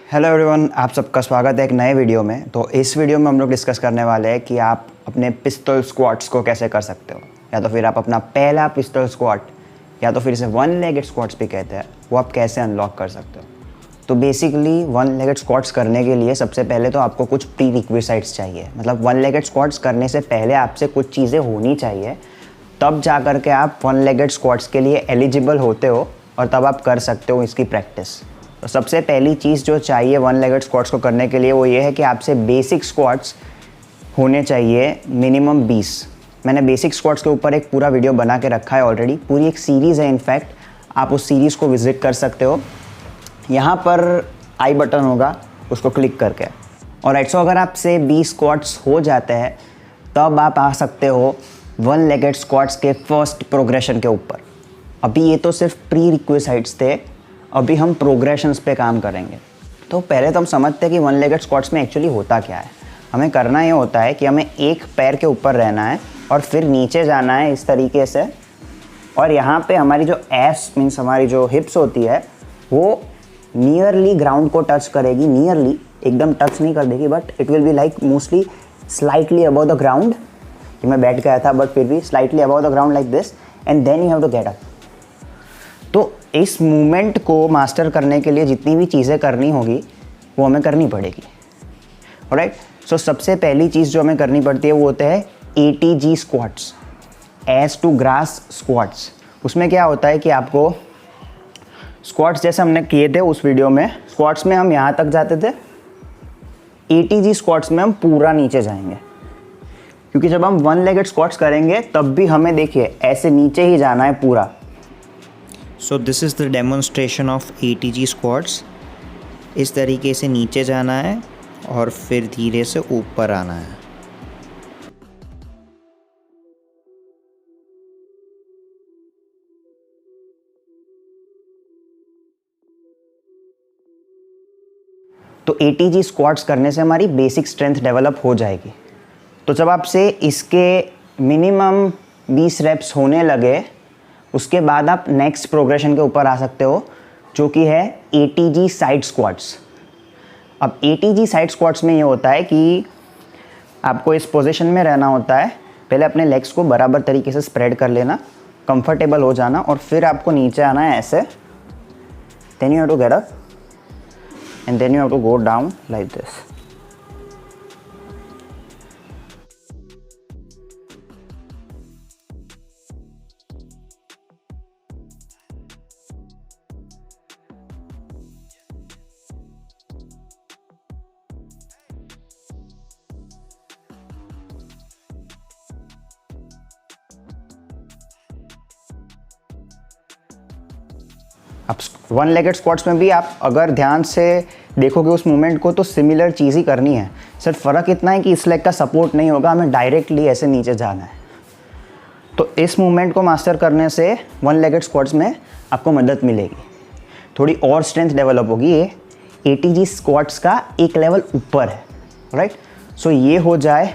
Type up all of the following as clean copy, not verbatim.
Hello everyone, आप सबका स्वागत है एक नए वीडियो में। तो इस वीडियो में हम लोग डिस्कस करने वाले हैं कि आप अपने पिस्टल स्क्वाट्स को कैसे कर सकते हो, या तो फिर आप अपना पहला पिस्टल स्क्वाट या तो फिर इसे वन लेगेड स्क्वाट्स भी कहते हैं, वो आप कैसे अनलॉक कर सकते हो। तो बेसिकली वन लेगेड स्क्वाट्स करने के लिए सबसे पहले तो आपको कुछ प्री रिक्विजिट्स चाहिए। मतलब वन लेगेड स्क्वाट्स करने से पहले आपसे कुछ चीज़ें होनी चाहिए, तब जा कर के आप वन लेगेड स्क्वाट्स के लिए एलिजिबल होते हो और तब आप कर सकते हो इसकी प्रैक्टिस। तो सबसे पहली चीज़ जो चाहिए वन लेगेड स्क्वाट्स को करने के लिए वो ये है कि आपसे बेसिक स्क्वाट्स होने चाहिए मिनिमम 20। मैंने बेसिक स्क्वाट्स के ऊपर एक पूरा वीडियो बना के रखा है ऑलरेडी, पूरी एक सीरीज़ है। इनफैक्ट आप उस सीरीज़ को विज़िट कर सकते हो, यहाँ पर आई बटन होगा, उसको क्लिक करके। और राइट, सो अगर आपसे 20 स्क्वाट्स हो जाते हैं तब आप आ सकते हो वन लेगेड स्क्वाट्स के फर्स्ट प्रोग्रेशन के ऊपर। अभी ये तो सिर्फ प्री रिक्विजिट्स थे, अभी हम प्रोग्रेशंस पे काम करेंगे। तो पहले तो हम समझते हैं कि वन लेगेड स्क्वाट्स में एक्चुअली होता क्या है। हमें करना ये होता है कि हमें एक पैर के ऊपर रहना है और फिर नीचे जाना है इस तरीके से, और यहाँ पे हमारी जो एस मीन्स हमारी जो हिप्स होती है वो नियरली ग्राउंड को टच करेगी। नियरली, एकदम टच नहीं कर देगी, but it will be like mostly slightly above the ground. मैं बैठ गया था बट फिर भी slightly above the ground like this, and then you have to get up. तो इस मूवमेंट को मास्टर करने के लिए जितनी भी चीज़ें करनी होगी वो हमें करनी पड़ेगी। ऑलराइट, सो सबसे पहली चीज़ जो हमें करनी पड़ती है वो होता है ATG squats, ass to grass squats. उसमें क्या होता है कि आपको स्क्वाट्स जैसे हमने किए थे उस वीडियो में, स्क्वाट्स में हम यहाँ तक जाते थे, ATG स्क्वाट्स में हम पूरा नीचे जाएंगे। क्योंकि जब हम वन लेगेड स्क्वाट्स करेंगे तब भी हमें देखिए ऐसे नीचे ही जाना है पूरा। So this is the demonstration of ATG squats. इस तरीके से नीचे जाना है और फिर धीरे से ऊपर आना है। तो ATG स्क्वाट्स करने से हमारी बेसिक स्ट्रेंथ डेवलप हो जाएगी। तो जब आपसे इसके मिनिमम 20 रेप्स होने लगे उसके बाद आप नेक्स्ट प्रोग्रेशन के ऊपर आ सकते हो, जो कि है ATG साइड स्क्वाट्स। अब ATG साइड स्क्वाट्स में ये होता है कि आपको इस पोजीशन में रहना होता है। पहले अपने लेग्स को बराबर तरीके से स्प्रेड कर लेना, कंफर्टेबल हो जाना, और फिर आपको नीचे आना है ऐसे। Then you have to get up and then you have to go down like this. अब वन लेगेड स्क्वाट्स में भी आप अगर ध्यान से देखोगे उस मूवमेंट को तो सिमिलर चीज़ ही करनी है। सिर्फ फ़र्क इतना है कि इस लेग का सपोर्ट नहीं होगा, हमें डायरेक्टली ऐसे नीचे जाना है। तो इस मूवमेंट को मास्टर करने से वन लेगेड स्क्वाट्स में आपको मदद मिलेगी, थोड़ी और स्ट्रेंथ डेवलप होगी। ये ATG स्क्वाट्स का एक लेवल ऊपर है। राइट, सो ये हो जाए,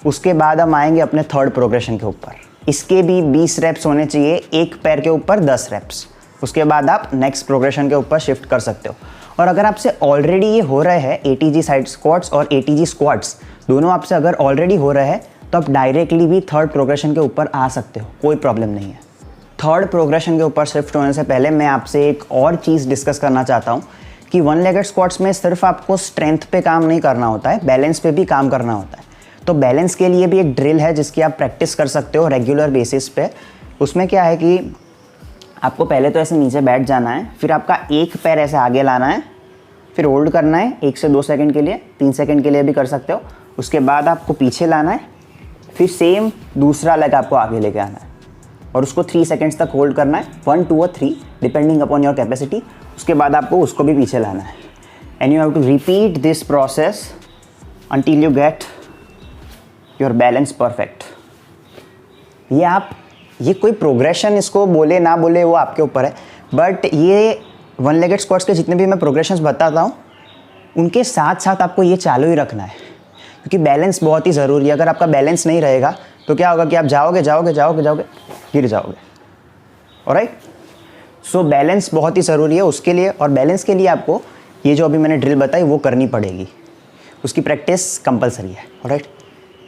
उसके बाद हम आएंगे अपने थर्ड प्रोग्रेशन के ऊपर। इसके भी 20 रेप्स होने चाहिए, एक पैर के ऊपर 10 रेप्स। उसके बाद आप नेक्स्ट प्रोग्रेशन के ऊपर शिफ्ट कर सकते हो। और अगर आपसे ऑलरेडी ये हो रहे हैं ATG साइड स्क्वाट्स और ATG स्क्वाट्स दोनों आपसे अगर ऑलरेडी हो रहे हैं तो आप डायरेक्टली भी थर्ड प्रोग्रेशन के ऊपर आ सकते हो, कोई प्रॉब्लम नहीं है। थर्ड प्रोग्रेशन के ऊपर शिफ्ट होने से पहले मैं आपसे एक और चीज़ डिस्कस करना चाहता हूँ कि वन लेगेड स्क्वाट्स में सिर्फ आपको स्ट्रेंथ पे काम नहीं करना होता है, बैलेंस पे भी काम करना होता है। तो बैलेंस के लिए भी एक ड्रिल है जिसकी आप प्रैक्टिस कर सकते हो रेगुलर बेसिस पे। उसमें क्या है कि आपको पहले तो ऐसे नीचे बैठ जाना है, फिर आपका एक पैर ऐसे आगे लाना है, फिर होल्ड करना है 1 से 2 सेकंड के लिए, 3 सेकंड के लिए भी कर सकते हो। उसके बाद आपको पीछे लाना है, फिर सेम दूसरा लेग आपको आगे लेके आना है और उसको 3 सेकंड्स तक होल्ड करना है, 1 2 और 3 डिपेंडिंग अपॉन योर कैपेसिटी। उसके बाद आपको उसको भी पीछे लाना है, and you have to repeat this process until you get your balance perfect. ये कोई प्रोग्रेशन इसको बोले ना बोले वो आपके ऊपर है, बट ये वन लेगेड स्क्वाट्स के जितने भी मैं प्रोग्रेशंस बताता हूँ उनके साथ साथ आपको ये चालू ही रखना है, क्योंकि बैलेंस बहुत ही ज़रूरी है। अगर आपका बैलेंस नहीं रहेगा तो क्या होगा कि आप जाओगे गिर जाओगे। ऑलराइट, सो बैलेंस बहुत ही ज़रूरी है उसके लिए, और बैलेंस के लिए आपको ये जो अभी मैंने ड्रिल बताई वो करनी पड़ेगी, उसकी प्रैक्टिस कंपलसरी है। ऑलराइट,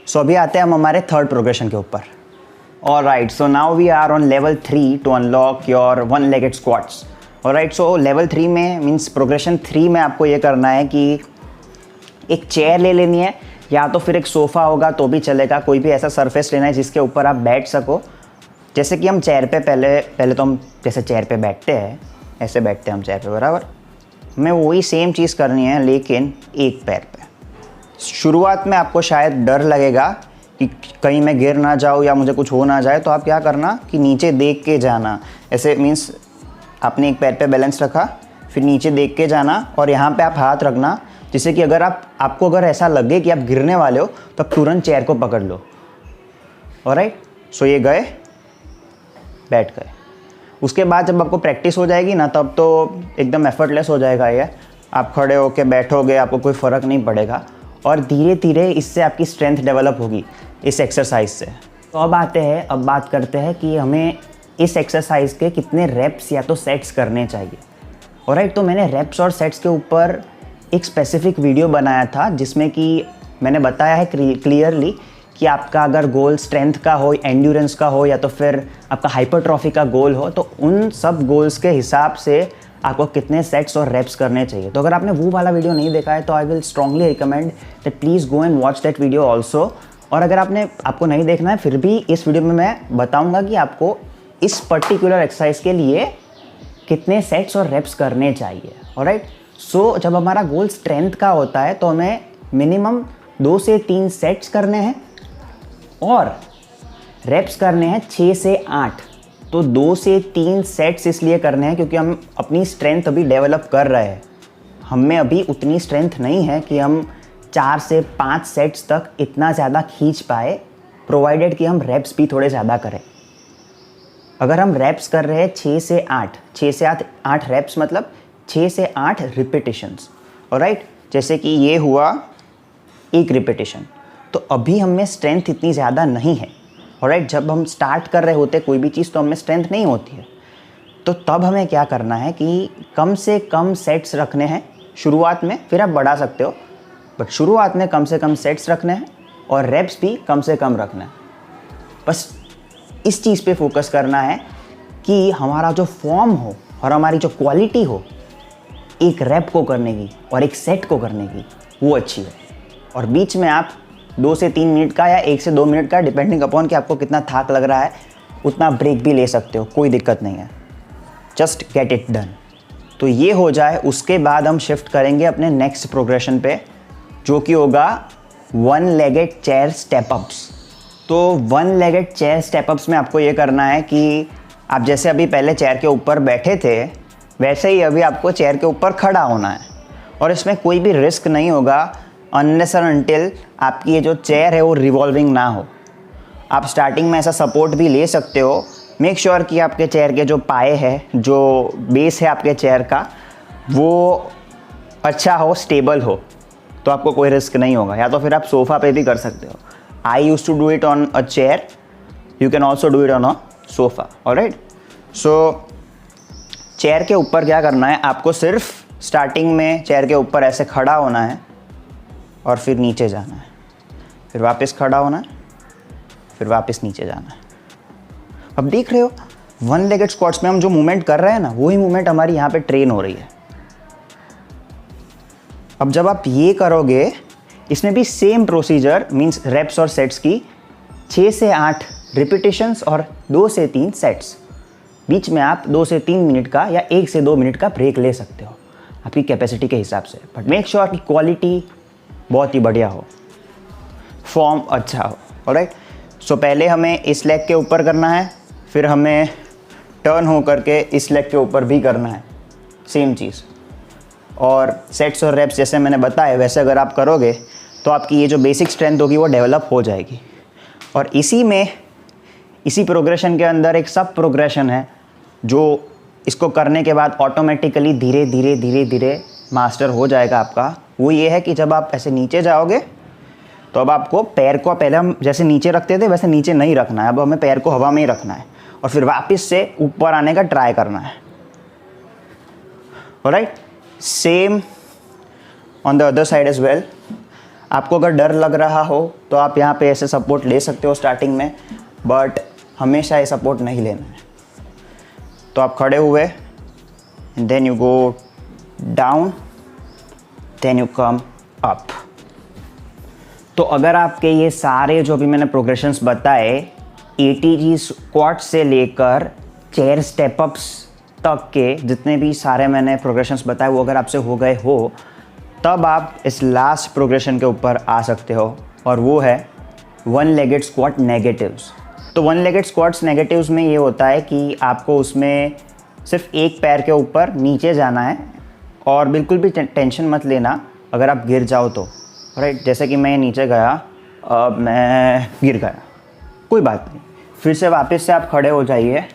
सो अभी आते हैं हम हमारे थर्ड प्रोग्रेशन के ऊपर। Alright, so now we are on level 3 to unlock your one legged squats. Alright, so level 3 में मीन्स प्रोग्रेशन 3 में आपको ये करना है कि एक चेयर ले लेनी है, या तो फिर एक सोफ़ा होगा तो भी चलेगा, कोई भी ऐसा सरफेस लेना है जिसके ऊपर आप बैठ सको। जैसे कि हम चेयर पे पहले तो हम जैसे चेयर पे बैठते हैं, ऐसे बैठते हैं हम चेयर पे, बराबर। हमें वही सेम चीज़ करनी है लेकिन एक पैर पे। शुरुआत में आपको शायद डर लगेगा कि कहीं मैं गिर ना जाऊँ या मुझे कुछ हो ना जाए, तो आप क्या करना कि नीचे देख के जाना। ऐसे मीन्स आपने एक पैर पे बैलेंस रखा, फिर नीचे देख के जाना और यहाँ पे आप हाथ रखना, जिससे कि अगर आपको अगर ऐसा लगे कि आप गिरने वाले हो तो आप तुरंत चेयर को पकड़ लो। ऑलराइट, सो ये गए, बैठ गए। उसके बाद जब आपको प्रैक्टिस हो जाएगी ना, तब तो एकदम एफर्टलेस हो जाएगा ये। आप खड़े होके बैठोगे, आपको कोई फ़र्क नहीं पड़ेगा और धीरे धीरे इससे आपकी स्ट्रेंथ डेवलप होगी इस एक्सरसाइज से। तो अब बात करते हैं कि हमें इस एक्सरसाइज के कितने रेप्स या तो सेट्स करने चाहिए। ऑलराइट, तो मैंने रेप्स और सेट्स के ऊपर एक स्पेसिफिक वीडियो बनाया था जिसमें कि मैंने बताया है क्लियरली कि आपका अगर गोल स्ट्रेंथ का हो, एंड्योरेंस का हो, या तो फिर आपका हाइपरट्रॉफी का गोल हो, तो उन सब गोल्स के हिसाब से आपको कितने सेट्स और रेप्स करने चाहिए। तो अगर आपने वो वाला वीडियो नहीं देखा है तो I will strongly recommend that please go and watch that video also. और अगर आपको नहीं देखना है, फिर भी इस वीडियो में मैं बताऊँगा कि आपको इस पर्टिकुलर एक्सरसाइज के लिए कितने सेट्स और रेप्स करने चाहिए। ऑलराइट, सो जब हमारा गोल स्ट्रेंथ का होता है तो हमें मिनिमम 2 से 3 सेट्स करने हैं और रेप्स करने हैं 6 से 8। तो 2 से 3 सेट्स इसलिए करने हैं क्योंकि हम अपनी स्ट्रेंथ अभी डेवलप कर रहे हैं। हमें अभी उतनी स्ट्रेंथ नहीं है कि हम 4 से 5 सेट्स तक इतना ज़्यादा खींच पाए, प्रोवाइडेड कि हम रेप्स भी थोड़े ज़्यादा करें। अगर हम रेप्स कर रहे हैं 6 से 8 रेप्स मतलब 6 से 8 रिपीटिशंस। ऑलराइट, जैसे कि ये हुआ एक रिपीटिशन, तो अभी हमें स्ट्रेंथ इतनी ज़्यादा नहीं है। ऑलराइट, जब हम स्टार्ट कर रहे होते कोई भी चीज़ तो हमें स्ट्रेंथ नहीं होती है, तो तब हमें क्या करना है कि कम से कम सेट्स रखने हैं शुरुआत में, फिर आप बढ़ा सकते हो, बट शुरुआत में कम से कम सेट्स रखने हैं और रेप्स भी कम से कम रखना है। बस इस चीज़ पे फोकस करना है कि हमारा जो फॉर्म हो और हमारी जो क्वालिटी हो एक रैप को करने की और एक सेट को करने की, वो अच्छी है। और बीच में आप 2 से 3 मिनट का या 1 से 2 मिनट का, डिपेंडिंग अपॉन कि आपको कितना थाक लग रहा है, उतना ब्रेक भी ले सकते हो, कोई दिक्कत नहीं है। Just get it done. तो ये हो जाए, उसके बाद हम शिफ्ट करेंगे अपने नेक्स्ट प्रोग्रेशन पे, जो कि होगा वन लेगेड चेयर स्टेपअप्स। तो वन लेगेड चेयर स्टेपअप्स में आपको ये करना है कि आप जैसे अभी पहले चेयर के ऊपर बैठे थे, वैसे ही अभी आपको चेयर के ऊपर खड़ा होना है। और इसमें कोई भी रिस्क नहीं होगा अनलेस और अनटिल आपकी ये जो चेयर है वो रिवॉल्विंग ना हो। आप स्टार्टिंग में ऐसा सपोर्ट भी ले सकते हो। मेक श्योर कि आपके चेयर के जो पाए है, जो बेस है आपके चेयर का, वो अच्छा हो, स्टेबल हो, तो आपको कोई रिस्क नहीं होगा। या तो फिर आप सोफ़ा पे भी कर सकते हो। I use to do it on a chair, you can also do it on a sofa. Alright, so chair के ऊपर क्या करना है, आपको सिर्फ स्टार्टिंग में चेयर के ऊपर ऐसे खड़ा होना है और फिर नीचे जाना है, फिर वापस खड़ा होना है, फिर वापस नीचे जाना है। अब देख रहे हो वन लेगेड स्क्वाट्स में हम जो मूवमेंट कर रहे हैं ना, वही मूवमेंट हमारी यहाँ पे ट्रेन हो रही है। अब जब आप ये करोगे, इसमें भी सेम प्रोसीजर मीन्स रेप्स और सेट्स की 6 से 8 रिपीटिशंस और 2 से 3 सेट्स। बीच में आप 2 से 3 मिनट का या 1 से 2 मिनट का ब्रेक ले सकते हो आपकी कैपेसिटी के हिसाब से, बट मेक श्योर कि क्वालिटी बहुत ही बढ़िया हो, फॉर्म अच्छा हो। ऑलराइट, सो पहले हमें इस लेग के ऊपर करना है, फिर हमें टर्न हो करके इस लेग के ऊपर भी करना है, सेम चीज़। और सेट्स और रेप्स जैसे मैंने बताया वैसे अगर आप करोगे तो आपकी ये जो बेसिक स्ट्रेंथ होगी वो डेवलप हो जाएगी। और इसी प्रोग्रेशन के अंदर एक सब प्रोग्रेशन है जो इसको करने के बाद ऑटोमेटिकली धीरे धीरे धीरे धीरे मास्टर हो जाएगा आपका। वो ये है कि जब आप ऐसे नीचे जाओगे तो अब आपको पैर को, पहले हम जैसे नीचे रखते थे वैसे नीचे नहीं रखना है, अब हमें पैर को हवा में ही रखना है और फिर वापस से ऊपर आने का ट्राई करना है। Alright, same on the other side as well. आपको अगर डर लग रहा हो तो आप यहाँ पे ऐसे सपोर्ट ले सकते हो स्टार्टिंग में, बट हमेशा ये सपोर्ट नहीं लेना है। तो आप खड़े हुए, and then you go down, then you come up. तो अगर आपके ये सारे जो भी मैंने प्रोग्रेशंस बताए, ATG स्क्वाट से लेकर चेयर स्टेपअप्स तक के जितने भी सारे मैंने प्रोग्रेशंस बताए, वो अगर आपसे हो गए हो, तब आप इस लास्ट प्रोग्रेशन के ऊपर आ सकते हो, और वो है वन लेगेड स्क्वाट नेगेटिव्स। तो वन लेगेड स्क्वाट्स नेगेटिव्स में ये होता है कि आपको उसमें सिर्फ एक पैर के ऊपर नीचे जाना है, और बिल्कुल भी टेंशन मत लेना अगर आप गिर जाओ तो, राइट। जैसे कि मैं नीचे गया, अब मैं गिर गया, कोई बात नहीं, फिर से वापस से आप खड़े हो जाइए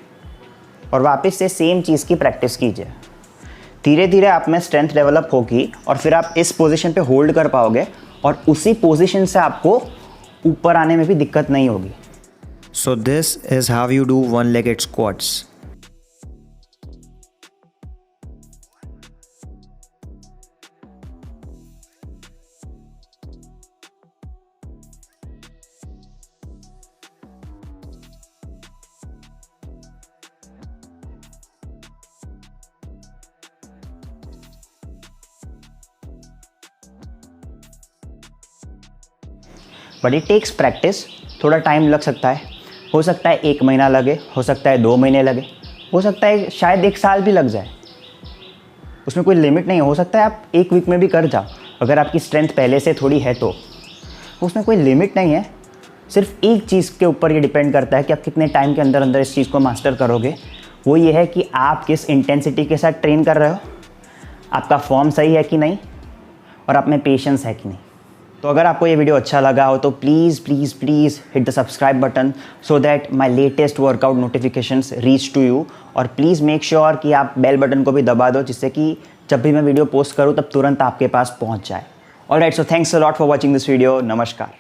और वापस से सेम चीज़ की प्रैक्टिस कीजिए। धीरे धीरे आप में स्ट्रेंथ डेवलप होगी और फिर आप इस पोजीशन पे होल्ड कर पाओगे, और उसी पोजीशन से आपको ऊपर आने में भी दिक्कत नहीं होगी। So this is how you do one-legged squats. But it takes practice, थोड़ा टाइम लग सकता है, हो सकता है 1 महीना लगे, हो सकता है 2 महीने लगे, हो सकता है शायद 1 साल भी लग जाए, उसमें कोई लिमिट नहीं है। हो सकता है आप 1 वीक में भी कर जाओ, अगर आपकी स्ट्रेंथ पहले से थोड़ी है तो उसमें कोई लिमिट नहीं है। सिर्फ एक चीज़ के ऊपर ये डिपेंड करता है कि आप कितने टाइम के अंदर अंदर इस चीज़ को मास्टर करोगे। वो ये है कि आप किस इंटेंसिटी के साथ ट्रेन कर रहे हो, आपका फॉर्म सही है कि नहीं, और आप में पेशेंस है कि नहीं। तो अगर आपको ये वीडियो अच्छा लगा हो तो please please please hit the subscribe button so that my latest workout notifications reach to you, और प्लीज़ मेक श्योर कि आप बेल बटन को भी दबा दो, जिससे कि जब भी मैं वीडियो पोस्ट करूँ तब तुरंत आपके पास पहुँच जाए। Alright, so thanks a lot for watching this video. नमस्कार।